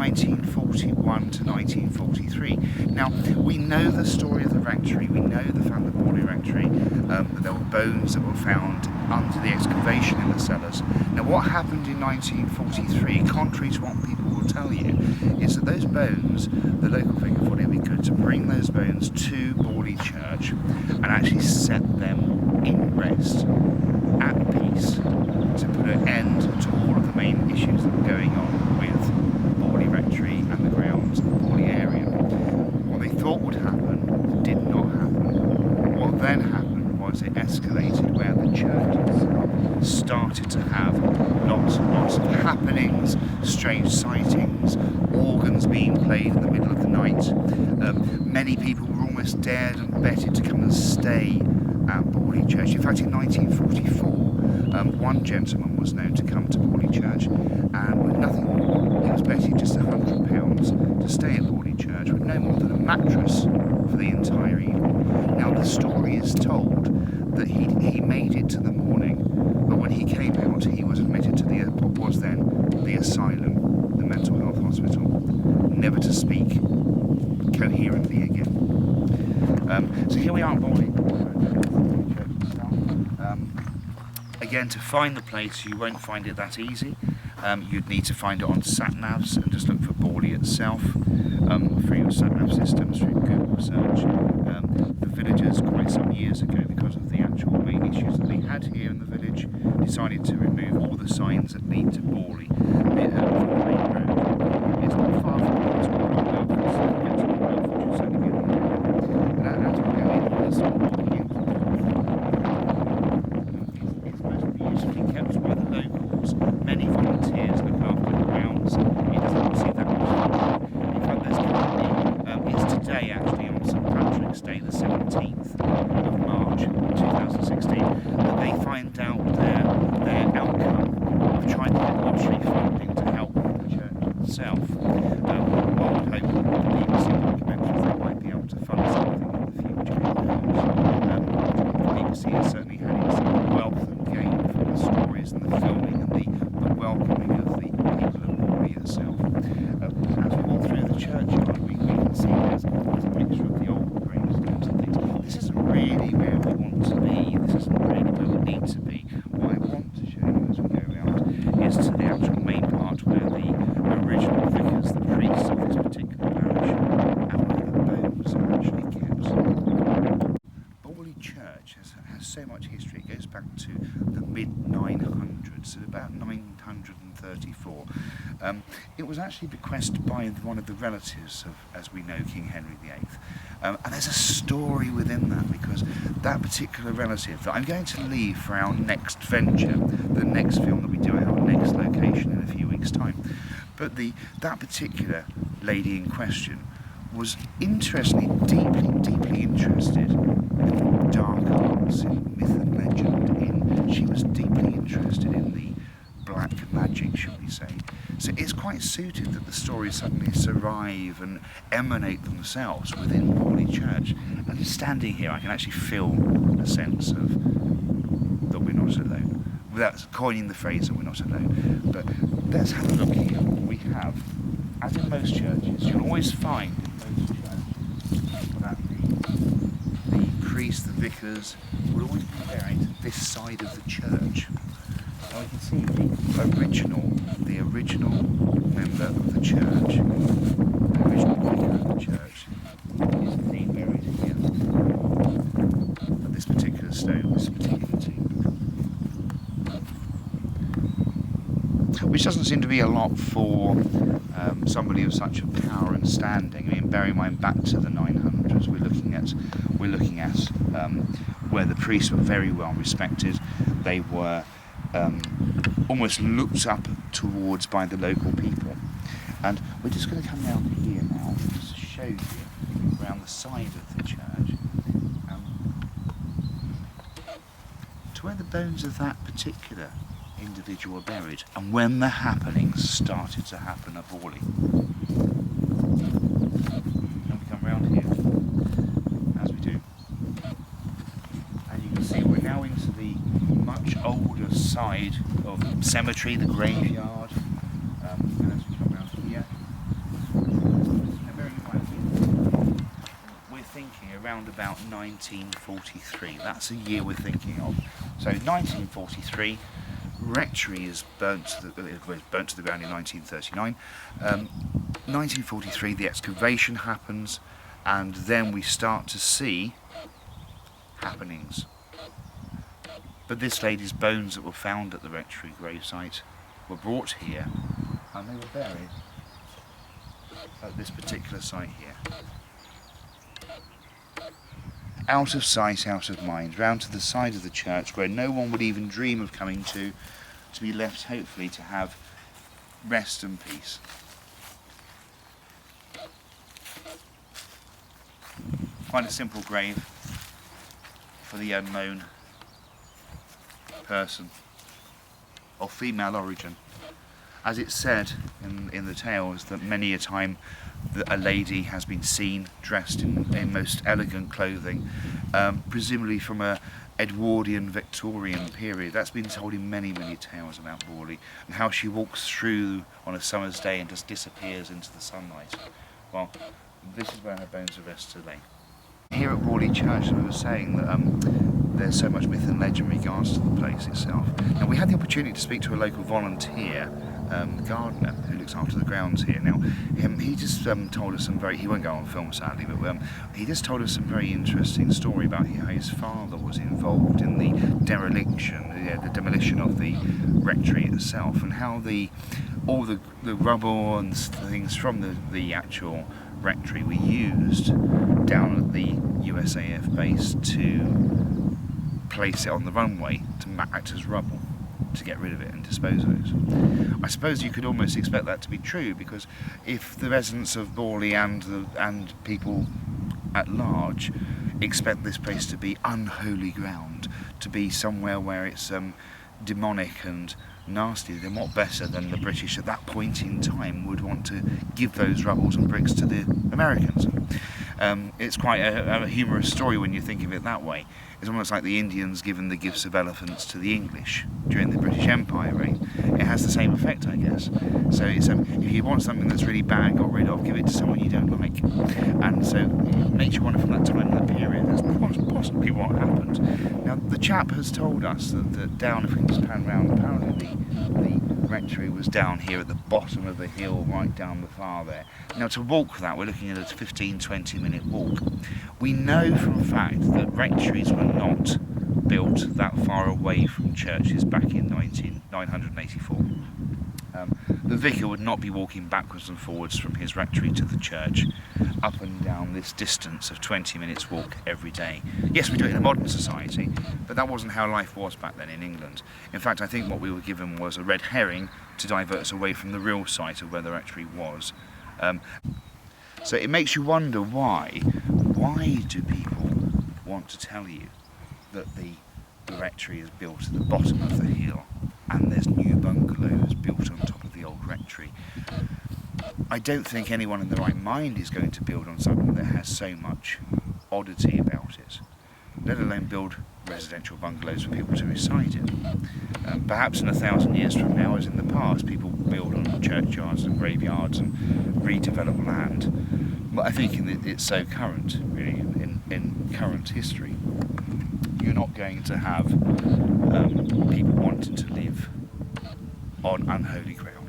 1941 to 1943. Now, we know the story of the rectory, we know the fact that Borley Rectory, that there were bones that were found under the excavation in the cellars. Now, what happened in 1943, contrary to what people will tell you, is that those bones, the local figure thought it would be good to bring those bones to Borley Church and actually set them in rest, at peace, to put an end to all of the main issues that were going on with Borley Rectory and the grounds of the Borley area. What they thought would happen did not happen. What then happened was it escalated, where the churches started to have lots and lots of happenings, strange sightings, organs being played in the middle of the night. Many people were almost dared and betted to come and stay at Borley Church. In fact, in 1944, one gentleman was known to come to Borley Church, and with nothing more, he was betting just £100 to stay at Borley Church with no more than a mattress for the entire evening. Now, the story is told that he made it to the morning, but when he came out, he was admitted to what was then the asylum, the mental health hospital, never to speak coherently again. So here we are at Borley. Again, to find the place, you won't find it that easy. You'd need to find it on sat-navs and just look for Borley itself through your sat-nav systems, through Google search. The villagers, quite some years ago, because of the actual main issues that they had here in the village, decided to remove all the signs that lead to Borley from the main road. It's not far from the hospital, which is only good. And as we go in, there's some walking in. It's most beautifully kept by the locals. Many volunteers look after the grounds. It doesn't see that much. In fact, there's currently, it's today actually on St Patrick's Day, the 17th of March 2016, that they find out their outcome of trying to get lottery funding to help the church itself. One would hope that the BBC documentaries, they might be able to fund something in the future. The BBC has certainly had its welcome game for the stories and the filming and the welcoming of the people of Borley itself. As we walk through the churchyard, we can see there's a picture of the old gravestones and things. This isn't really where we want to be. This isn't really where we need to be. What I want to show you as we go around is to the actual main part where the original vicars, the priests of this particular parish, and where the bones are actually kept. Borley Church has so much history. It goes back to the mid-900s, so about 934. It was actually bequeathed by one of the relatives of, as we know, King Henry VIII. And there's a story within that, because that particular relative that I'm going to leave for our next venture, the next film that we do at our next location in a few weeks' time. But that particular lady in question was interestingly, deeply interested in dark arts, in myth and legend. She was deeply interested in the black magic, shall we say. So it's quite suited that the stories suddenly survive and emanate themselves within Borley Church. And standing here, I can actually feel a sense of that we're not alone. Without coining the phrase that we're not alone. But let's have a look here. We have, as in most churches, you'll always find in most churches that the priests, the vicars, will always be buried this side of the church. Now we can see the original member of the church, the original vicar of the church, is being buried here at this particular stone, this particular tomb. Which doesn't seem to be a lot for somebody of such a power and standing. I mean, bear in mind, back to the 900s, we're looking at where the priests were very well respected. They were almost looked up towards by the local people. And we're just going to come down here now just to show you around the side of the church to where the bones of that particular individual are buried and when the happenings started to happen at Borley. And we come round here as we do, and you can see we're now into the much older side of the cemetery, the graveyard, and as we come around here around about 1943. That's the year we're thinking of. So 1943, Rectory is burnt to the ground in 1939. 1943, the excavation happens, and then we start to see happenings. But this lady's bones that were found at the Rectory gravesite were brought here, and they were buried at this particular site here. Out of sight, out of mind, round to the side of the church where no one would even dream of coming to be left hopefully to have rest and peace. Quite a simple grave for the unknown person of female origin. As it's said in the tales that many a time that a lady has been seen dressed in most elegant clothing, presumably from a Edwardian Victorian period. That's been told in many, many tales about Borley, and how she walks through on a summer's day and just disappears into the sunlight. Well, this is where her bones are rested today. Here at Borley Church, we were saying that there's so much myth and legend in regards to the place itself. Now, we had the opportunity to speak to a local volunteer, gardener, who looks after the grounds here. Now, he just told us some he won't go on film sadly, but he just told us some very interesting story about how his father was involved in the demolition of the rectory itself, and how all the rubble and things from the actual rectory were used down at the USAF base to place it on the runway to act as rubble, to get rid of it and dispose of it. I suppose you could almost expect that to be true, because if the residents of Borley and people at large expect this place to be unholy ground, to be somewhere where it's demonic and nasty, then what better than the British at that point in time would want to give those rubbles and bricks to the Americans. It's quite a humorous story when you think of it that way. It's almost like the Indians giving the gifts of elephants to the English during the British Empire reign. It has the same effect, I guess. So it's, if you want something that's really bad got rid of, give it to someone you don't like. And so Nature Wonder from that time, that period, that's possibly what happened. Now, the chap has told us that down, if we can just pan round, apparently the rectory was down here at the bottom of the hill, right down the far there. Now, to walk that, we're looking at a 15-20 minute walk. We know from fact that rectories were not built that far away from churches back in 984. The vicar would not be walking backwards and forwards from his rectory to the church up and down this distance of 20 minutes walk every day. Yes, we do it in a modern society, but that wasn't how life was back then in England. In fact, I think what we were given was a red herring to divert us away from the real site of where the rectory was. So it makes you wonder why do people want to tell you that the rectory is built at the bottom of the hill and there's new bungalows built on top of the old rectory? I don't think anyone in the right mind is going to build on something that has so much oddity about it, let alone build residential bungalows for people to reside in. Perhaps in 1,000 years from now, as in the past, people build on churchyards and graveyards and redevelop land. But I think it's so current, really, in current history. You're not going to have people wanting to live on unholy ground.